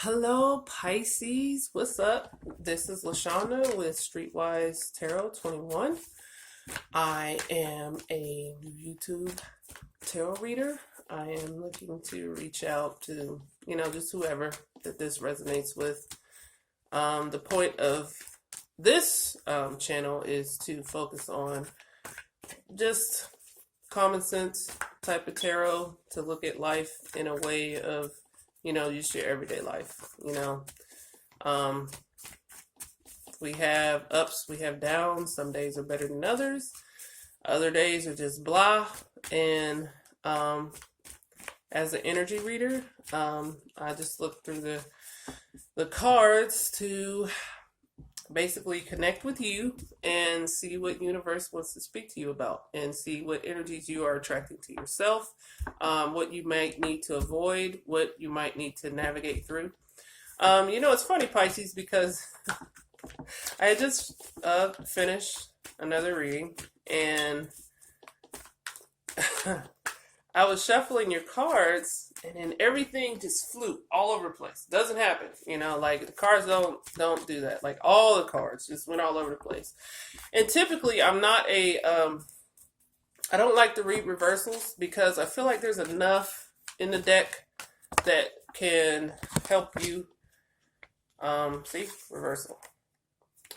Hello, Pisces. What's up? This is Lashonda with Streetwise Tarot 21. I am a YouTube tarot reader. I am looking to reach out to, just whoever that this resonates with. The point of this channel is to focus on just common sense type of tarot to look at life in a way of just your everyday life. Um, we have ups, we have downs. Some days are better than others. Other days are just blah. And as an energy reader, I just look through the cards to basically connect with you and see what universe wants to speak to you about and see what energies you are attracting to yourself, what you might need to avoid, what you might need to navigate through. It's funny, Pisces, because I just finished another reading and I was shuffling your cards, and then everything just flew all over the place. Doesn't happen, like the cards don't do that. Like all the cards just went all over the place. And typically, I'm not I don't like to read reversals because I feel like there's enough in the deck that can help you. See, reversal.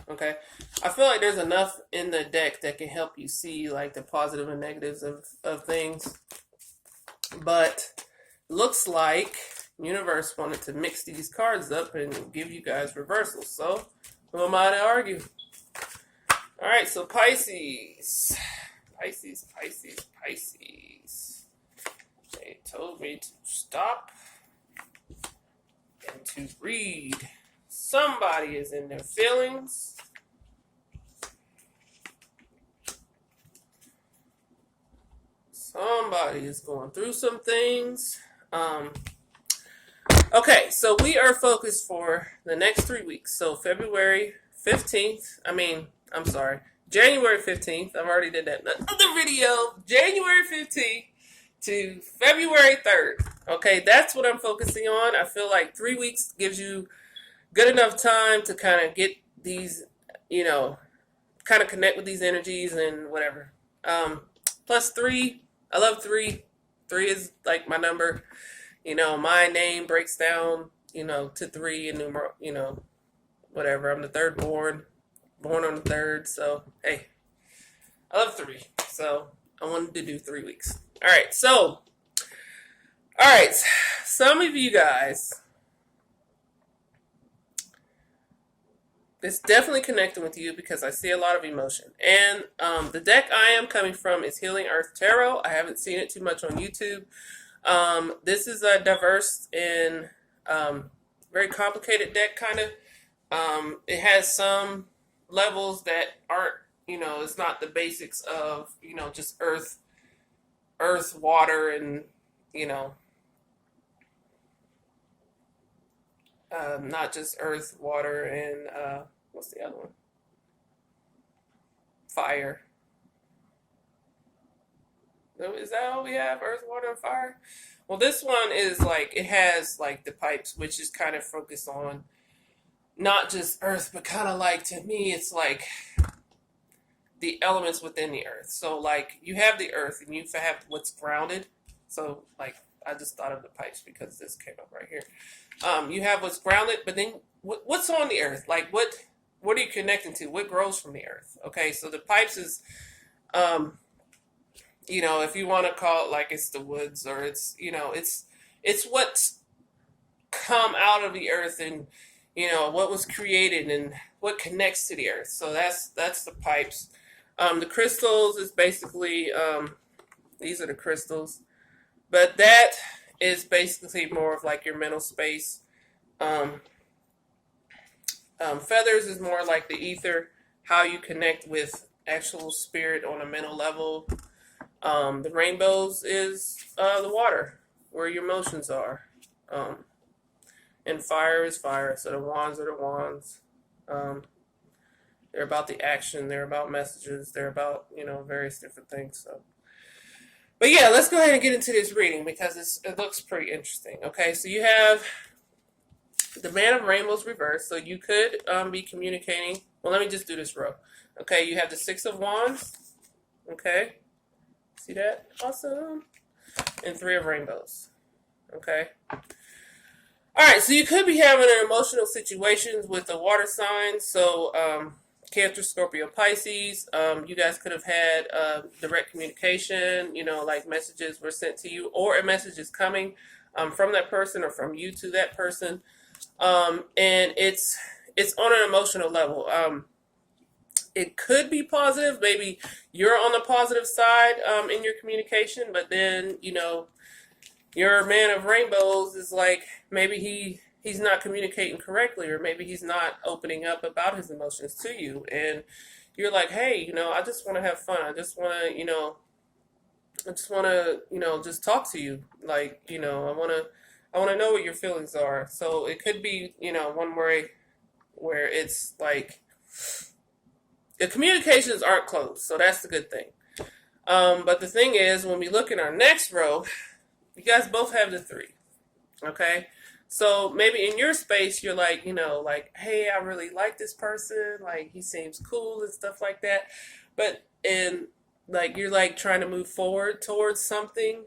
Okay, I feel like there's enough in the deck that can help you see like the positive and negatives of things. But looks like universe wanted to mix these cards up and give you guys reversals. So who am I to argue? All right, so Pisces. They told me to stop and to read. Somebody is in their feelings. Somebody is going through some things. Okay, so we are focused for the next 3 weeks. So January 15th. I've already did that in another video. January 15th to February 3rd. Okay, that's what I'm focusing on. I feel like 3 weeks gives you good enough time to kind of get these, kind of connect with these energies and whatever. Plus 3. I love 3. 3 is like my number. My name breaks down, to 3 and numeral, whatever. I'm the third born on the 3rd. So, hey, I love 3. So, I wanted to do 3 weeks. All right. Some of you guys, it's definitely connecting with you because I see a lot of emotion. And the deck I am coming from is Healing Earth Tarot. I haven't seen it too much on YouTube. This is a diverse and very complicated deck, kind of. It has some levels that aren't, it's not the basics of, just earth, water, and, not just earth, water, and what's the other one? Fire. Is that all we have? Earth, water, and fire? Well, this one is like, it has like the pipes, which is kind of focused on not just earth, but kind of like, to me, it's like the elements within the earth. So like you have the earth and you have what's grounded. So like I just thought of the pipes because this came up right here. You have what's grounded, but then what's on the earth? Like what are you connecting to? What grows from the earth? Okay, so the pipes is, if you want to call it like it's the woods, or it's, it's what's come out of the earth, and what was created and what connects to the earth. So that's the pipes. The crystals is basically, these are the crystals, but that is basically more of like your mental space. Feathers is more like the ether, how you connect with actual spirit on a mental level. The rainbows is the water, where your emotions are. And fire is fire, so the wands are the wands. They're about the action, they're about messages, they're about, various different things. So, but yeah, let's go ahead and get into this reading because it looks pretty interesting. Okay, so you have The Man of Rainbows reversed, so you could be communicating. Well, let me just do this row. Okay, you have the Six of Wands. Okay, see that? Awesome. And Three of Rainbows. Okay. All right, so you could be having an emotional situations with the water signs. So Cancer, Scorpio, Pisces. You guys could have had direct communication. You know, like messages were sent to you, or a message is coming from that person or from you to that person. And it's on an emotional level. It could be positive. Maybe you're on the positive side in your communication, but then, you know, your Man of Rainbows is like, maybe he's not communicating correctly, or maybe he's not opening up about his emotions to you. And you're like, hey, you know, I just want to have fun. I just want to, you know, just talk to you. Like, you know, I want to know what your feelings are. So it could be, you know, one way where it's like the communications aren't closed. So that's the good thing. But the thing is, when we look in our next row, you guys both have the Three. Okay. So maybe in your space, you're like, you know, like, hey, I really like this person. Like, he seems cool and stuff like that. But like, you're like trying to move forward towards something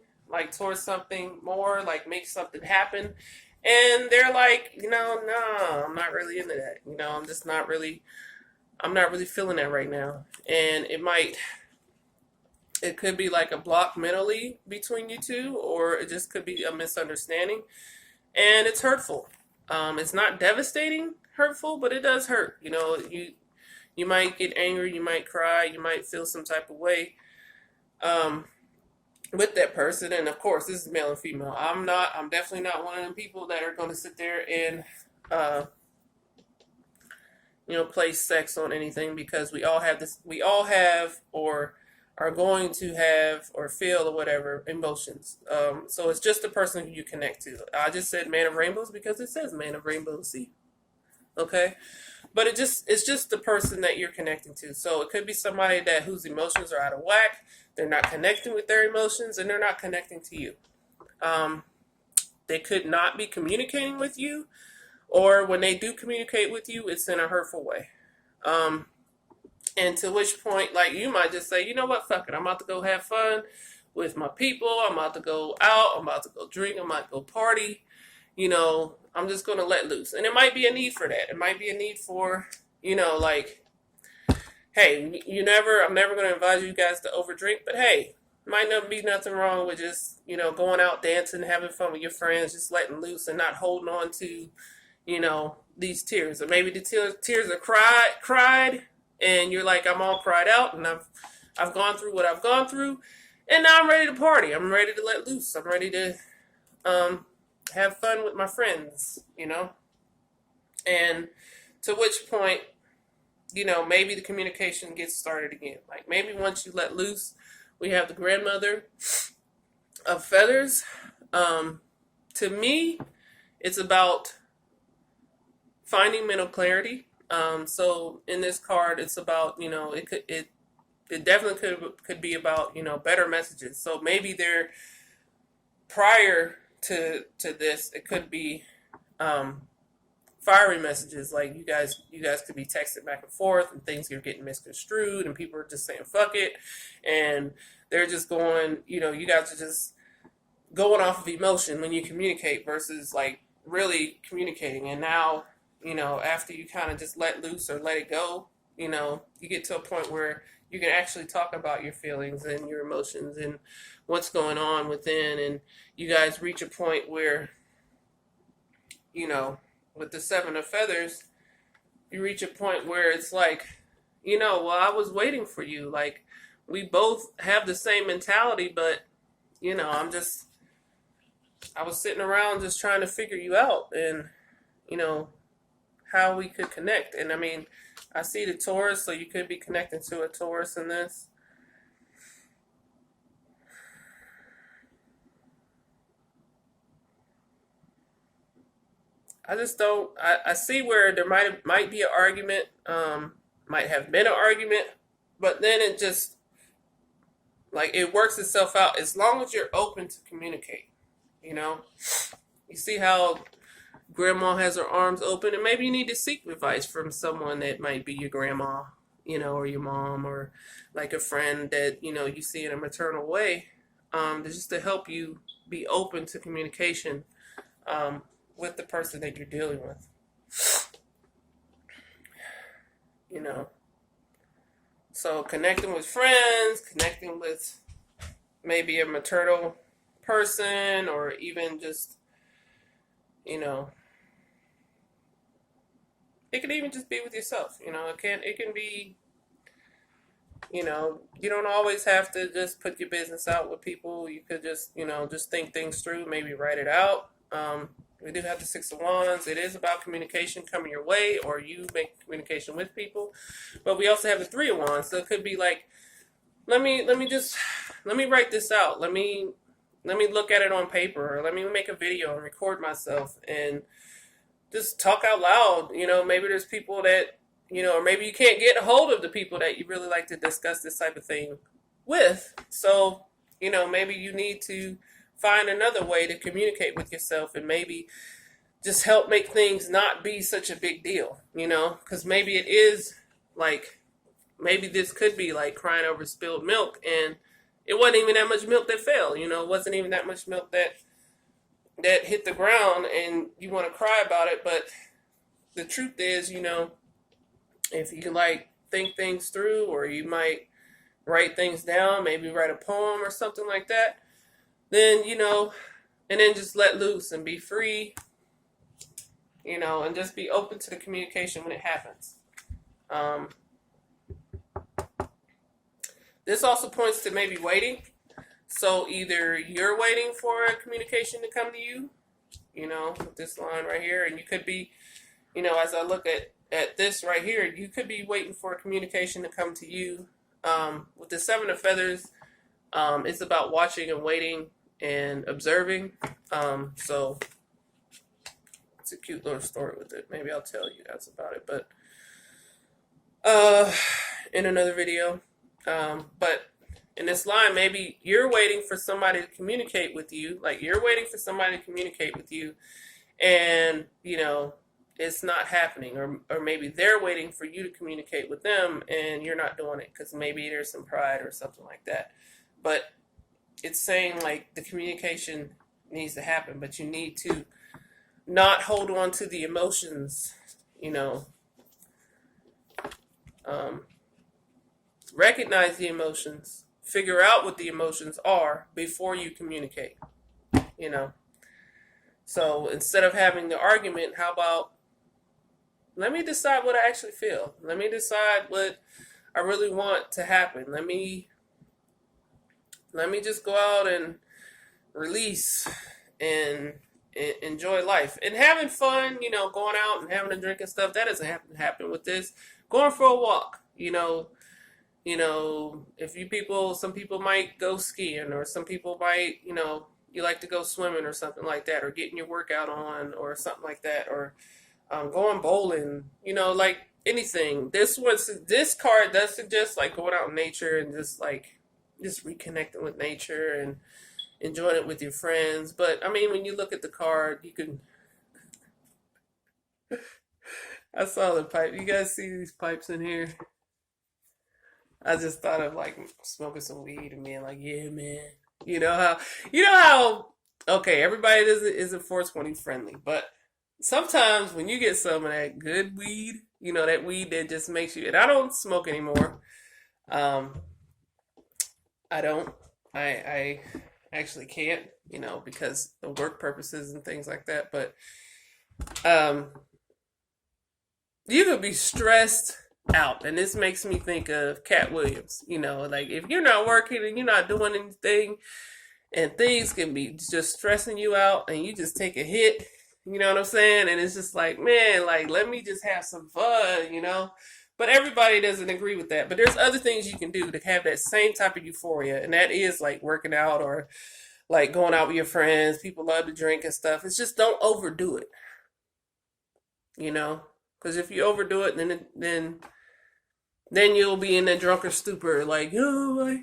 more, like make something happen. And they're like, you know, no, I'm not really into that. You know, I'm not really feeling that right now. And it could be like a block mentally between you two, or it just could be a misunderstanding. And it's hurtful. It's not devastating hurtful, but it does hurt. You know, you might get angry, you might cry, you might feel some type of way with that person. And of course, this is male and female. I'm definitely not one of them people that are going to sit there and you know, place sex on anything, because we all have or are going to have or feel or whatever emotions. So it's just the person who you connect to. I just said Man of Rainbows because it says Man of Rainbows. See, okay, but it's just the person that you're connecting to. So it could be somebody whose emotions are out of whack. They're not connecting with their emotions, and they're not connecting to you. They could not be communicating with you, or when they do communicate with you, it's in a hurtful way. And to which point, like, you might just say, you know what, fuck it. I'm about to go have fun with my people. I'm about to go out. I'm about to go drink. I might go party. You know, I'm just going to let loose. And it might be a need for that. It might be a need for, you know, like, hey, I'm never going to advise you guys to overdrink, but hey, might not be nothing wrong with just, you know, going out dancing, having fun with your friends, just letting loose and not holding on to, you know, these tears. Or maybe the tears are cried, and you're like, I'm all cried out, and I've gone through what I've gone through, and now I'm ready to party. I'm ready to let loose. I'm ready to have fun with my friends, you know. And to which point, you know, maybe the communication gets started again. Like, maybe once you let loose, we have the Grandmother of Feathers. To me, it's about finding mental clarity. So in this card, it's about, you know, it definitely could be about, you know, better messages. So maybe they're prior to this, it could be fiery messages, like you guys could be texting back and forth, and things are getting misconstrued, and people are just saying fuck it, and they're just going, you know, you guys are just going off of emotion when you communicate versus like really communicating. And now, you know, after you kind of just let loose or let it go, you know, you get to a point where you can actually talk about your feelings and your emotions and what's going on within, and you guys reach a point where, you know, with the Seven of Feathers, you reach a point where it's like, you know, well, I was waiting for you. Like, we both have the same mentality, but, you know, I was sitting around just trying to figure you out and, you know, how we could connect. And I mean, I see the Taurus, so you could be connecting to a Taurus in this. I just don't. I see where there might be an argument, might have been an argument, but then it just, like, it works itself out as long as you're open to communicate. You know, you see how grandma has her arms open, and maybe you need to seek advice from someone that might be your grandma, or your mom, or like a friend that, you see in a maternal way, just to help you be open to communication with the person that you're dealing with. So connecting with friends, connecting with maybe a maternal person, or even just, it can even just be with yourself. It can be, you don't always have to just put your business out with people. You could just, just think things through, maybe write it out. We do have the Six of Wands. It is about communication coming your way, or you make communication with people. But we also have the Three of Wands. So it could be like, let me write this out. Let me look at it on paper, or let me make a video and record myself and just talk out loud. Maybe there's people that, or maybe you can't get a hold of the people that you really like to discuss this type of thing with. So, maybe you need to find another way to communicate with yourself, and maybe just help make things not be such a big deal, because maybe it is like, maybe this could be like crying over spilled milk, and it wasn't even that much milk that fell, it wasn't even that much milk that hit the ground, and you want to cry about it. But the truth is, if you like think things through, or you might write things down, maybe write a poem or something like that, then, and then just let loose and be free, and just be open to the communication when it happens. This also points to maybe waiting. So either you're waiting for a communication to come to you, with this line right here, and you could be, as I look at this right here, you could be waiting for a communication to come to you. With the Seven of Feathers, it's about watching and waiting and observing. So it's a cute little story with it. Maybe I'll tell you guys about it, but in another video. But in this line, maybe you're waiting for somebody to communicate with you. Like, you're waiting for somebody to communicate with you, and, it's not happening. Or maybe they're waiting for you to communicate with them, and you're not doing it because maybe there's some pride or something like that. But it's saying, like, the communication needs to happen, but you need to not hold on to the emotions, recognize the emotions, figure out what the emotions are before you communicate, So instead of having the argument, how about, let me decide what I actually feel. Let me decide what I really want to happen. Let me just go out and release and enjoy life. And having fun, going out and having a drink and stuff, that doesn't have to happen with this. Going for a walk, if some people might go skiing, or some people might, you like to go swimming or something like that, or getting your workout on or something like that, or going bowling, like anything. This card does suggest like going out in nature and just reconnecting with nature and enjoying it with your friends. But I mean, when you look at the card, you can. I saw the pipe. You guys see these pipes in here? I just thought of like smoking some weed and being like, yeah, man. You know how, okay, everybody isn't 420 friendly, but sometimes when you get some of that good weed, that weed that just makes you, and I don't smoke anymore. I actually can't, because of work purposes and things like that. But you could be stressed out, and this makes me think of Cat Williams. Like, if you're not working and you're not doing anything, and things can be just stressing you out, and you just take a hit, you know what I'm saying? And it's just like, man, like, let me just have some fun, But everybody doesn't agree with that. But there's other things you can do to have that same type of euphoria, and that is like working out, or like going out with your friends. People love to drink and stuff. It's just, don't overdo it, because if you overdo it, then you'll be in that drunken stupor, like, oh,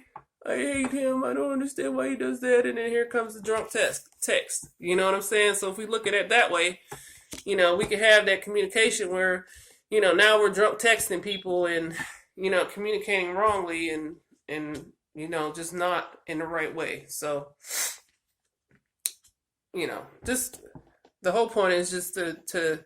I hate him. I don't understand why he does that. And then here comes the drunk text. You know what I'm saying? So if we look at it that way, we can have that communication where, now we're drunk texting people and, communicating wrongly and, just not in the right way. So, just the whole point is just to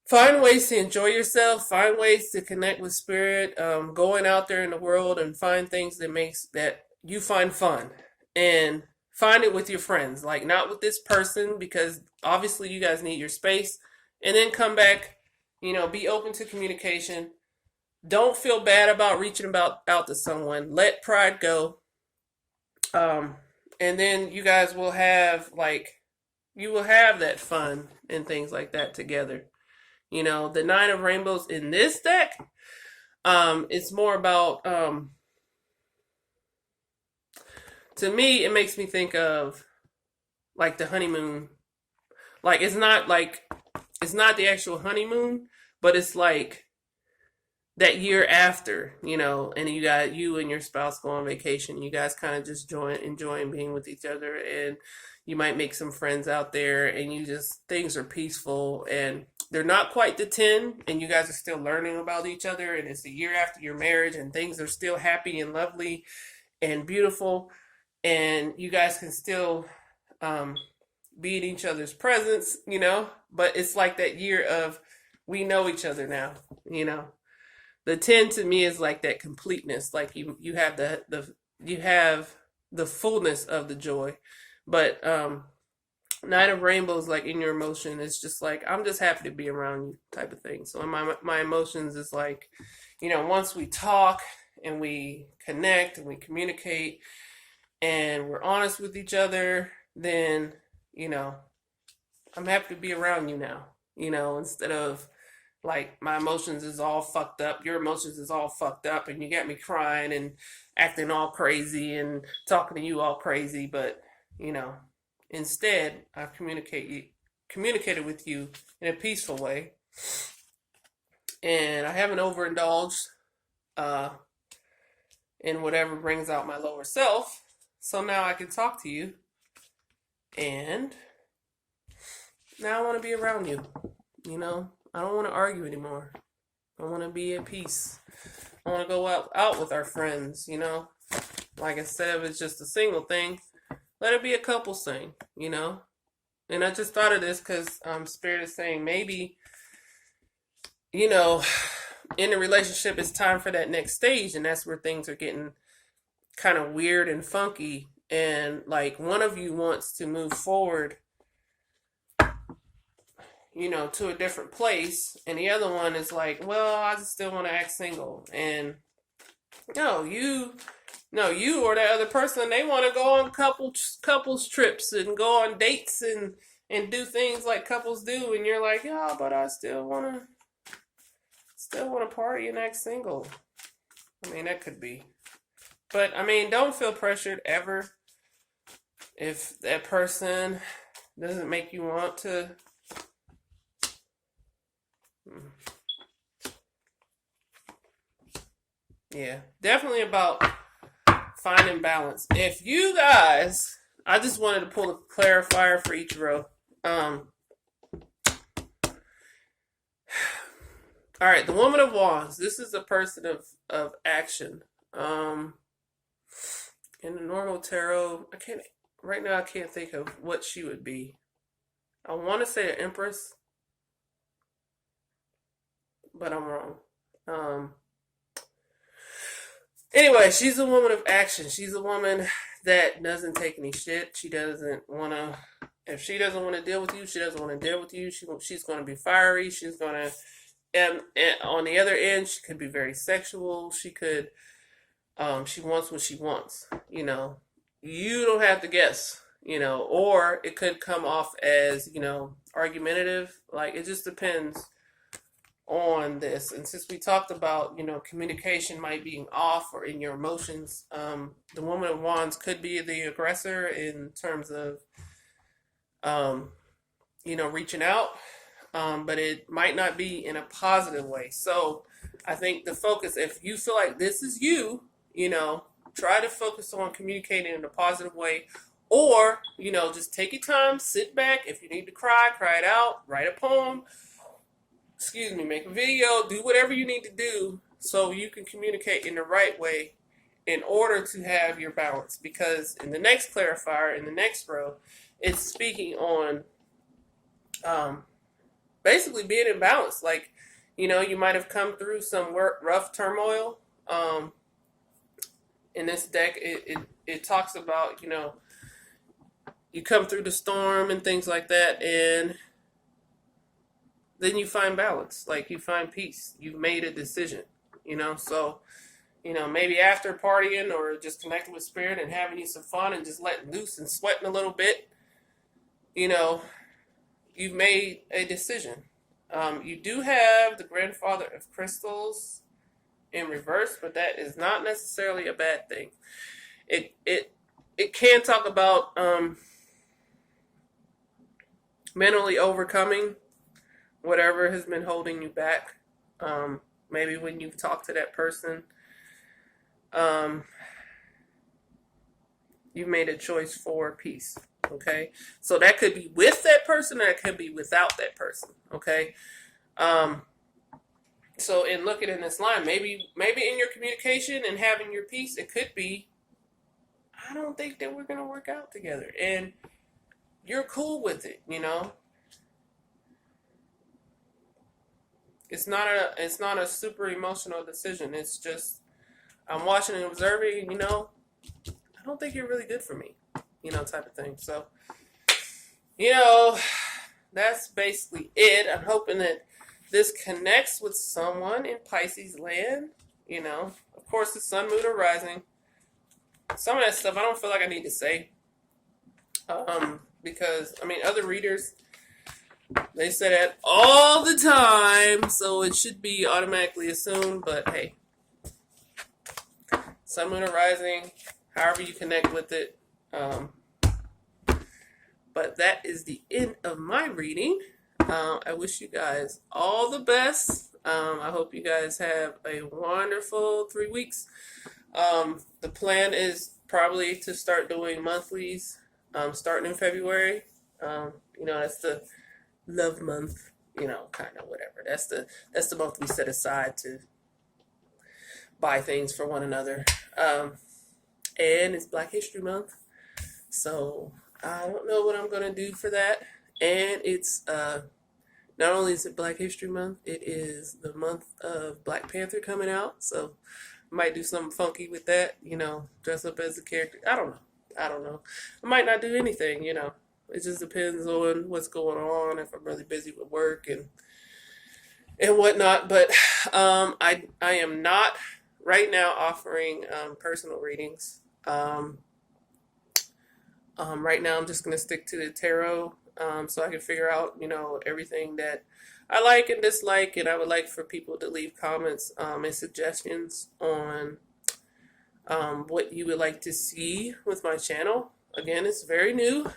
find ways to enjoy yourself, find ways to connect with spirit, going out there in the world and find things that you find fun, and find it with your friends, like not with this person, because obviously you guys need your space, and then come back, be open to communication. Don't feel bad about reaching out to someone. Let pride go. And then you guys will have that fun and things like that together. The Nine of Rainbows in this deck, it's more about, to me, it makes me think of like the honeymoon. Like it's not the actual honeymoon, but it's like that year after, and you and your spouse go on vacation. You guys kind of just enjoying being with each other, and you might make some friends out there, and things are peaceful, and they're not quite the 10, and you guys are still learning about each other, and it's a year after your marriage, and things are still happy and lovely and beautiful, and you guys can still be in each other's presence, but it's like that year of, we know each other now, The 10 to me is like that completeness, like you have the fullness of the joy. But Nine of Rainbows, like in your emotion, it's just like, I'm just happy to be around you type of thing. So in my emotions is like, once we talk and we connect and we communicate and we're honest with each other, then, I'm happy to be around you now, instead of like my emotions is all fucked up, your emotions is all fucked up, and you got me crying and acting all crazy and talking to you all crazy, but instead I've communicated with you in a peaceful way, and I haven't overindulged in whatever brings out my lower self. So now I can talk to you, and now I want to be around you. I don't want to argue anymore. I want to be at peace. I want to go out with our friends, Like instead of it's just a single thing, let it be a couples thing, And I just thought of this because Spirit is saying maybe, in a relationship it's time for that next stage, and that's where things are getting kind of weird and funky, and like one of you wants to move forward, to a different place, and the other one is like, well, I just still want to act single. And you or that other person, they want to go on couples trips and go on dates and do things like couples do, and you're like, yeah, but I still want to party and act single. I mean, that could be. But I mean, don't feel pressured ever if that person doesn't make you want to. Yeah, definitely about finding balance. If you guys, I just wanted to pull a clarifier for each row. All right, the Woman of Wands. This is a person of action. In the normal tarot, right now I can't think of what she would be. I want to say an Empress, but I'm wrong. Anyway, she's a woman of action. She's a woman that doesn't take any shit. She doesn't want to, if she doesn't want to deal with you, she doesn't want to deal with you. She's going to be fiery. She's going to, and on the other end, she could be very sexual. She could, she wants what she wants. You don't have to guess, or it could come off as, argumentative. Like, it just depends on this. And since we talked about, communication might being off or in your emotions, the Woman of Wands could be the aggressor in terms of, reaching out, but it might not be in a positive way. So I think the focus, if you feel like this is you, try to focus on communicating in a positive way, Or, you know, just take your time, sit back. If you need to cry, cry it out, write a poem, make a video, do whatever you need to do so you can communicate in the right way in order to have your balance. Because in the next clarifier, in the next row, it's speaking on basically being in balance. Like, you know, you might have come through some rough turmoil. In this deck, it talks about, you know, you come through the storm and things like that, and then you find balance. Like, you find peace. You've made a decision, you know. So, you know, maybe after partying or just connecting with spirit and having you some fun and just letting loose and sweating a little bit, you know, you've made a decision. You do have the Grandfather of Crystals in reverse, but that is not necessarily a bad thing. It can talk about mentally overcoming whatever has been holding you back. Maybe when you've talked to that person, you've made a choice for peace. Okay, so that could be with that person, or it could be without that person. Okay, so in looking in this line, maybe in your communication and having your peace, it could be, I don't think that we're gonna work out together, and you're cool with it. You know, it's not a super emotional decision. It's just, I'm watching and observing. You know, I don't think you're really good for me. You know, type of thing. So, you know, that's basically it. I'm hoping that this connects with someone in Pisces land. You know, of course, the sun, moon, or rising. Some of that stuff I don't feel like I need to say. Because, I mean, other readers, they say that all the time, so it should be automatically assumed. But hey, sun, moon, or rising, however you connect with it. But that is the end of my reading. I wish you guys all the best. I hope you guys have a wonderful 3 weeks. The plan is probably to start doing monthlies starting in February. You know, that's the love month, you know, kind of whatever. That's the month we set aside to buy things for one another. And it's Black History Month. So I don't know what I'm going to do for that. And it's not only is it Black History Month, it is the month of Black Panther coming out. So I might do something funky with that, you know, dress up as a character. I don't know. I might not do anything, you know. It just depends on what's going on, if I'm really busy with work and whatnot. But I am not right now offering personal readings. Right now I'm just going to stick to the tarot so I can figure out, you know, everything that I like and dislike. And I would like for people to leave comments and suggestions on what you would like to see with my channel. Again, it's very new.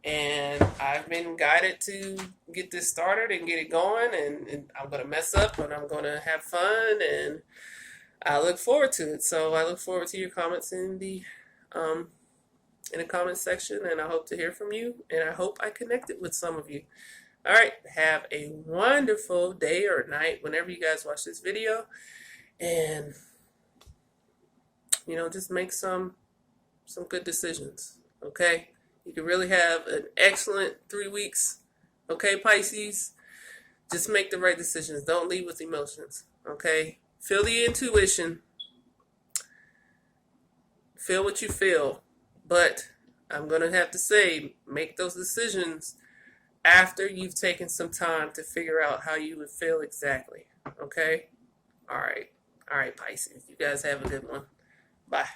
And I've been guided to get this started and get it going. And I'm going to mess up, but I'm going to have fun. And I look forward to it. So I look forward to your comments in the comment section, and I hope to hear from you, and I hope I connected with some of you. All right, have a wonderful day or night whenever you guys watch this video, and you know, just make some good decisions. Okay, you can really have an excellent 3 weeks. Okay, Pisces, just make the right decisions. Don't lead with emotions. Okay, feel the intuition. Feel what you feel. But I'm going to have to say, make those decisions after you've taken some time to figure out how you would feel exactly. Okay? All right. All right, Pisces. You guys have a good one. Bye.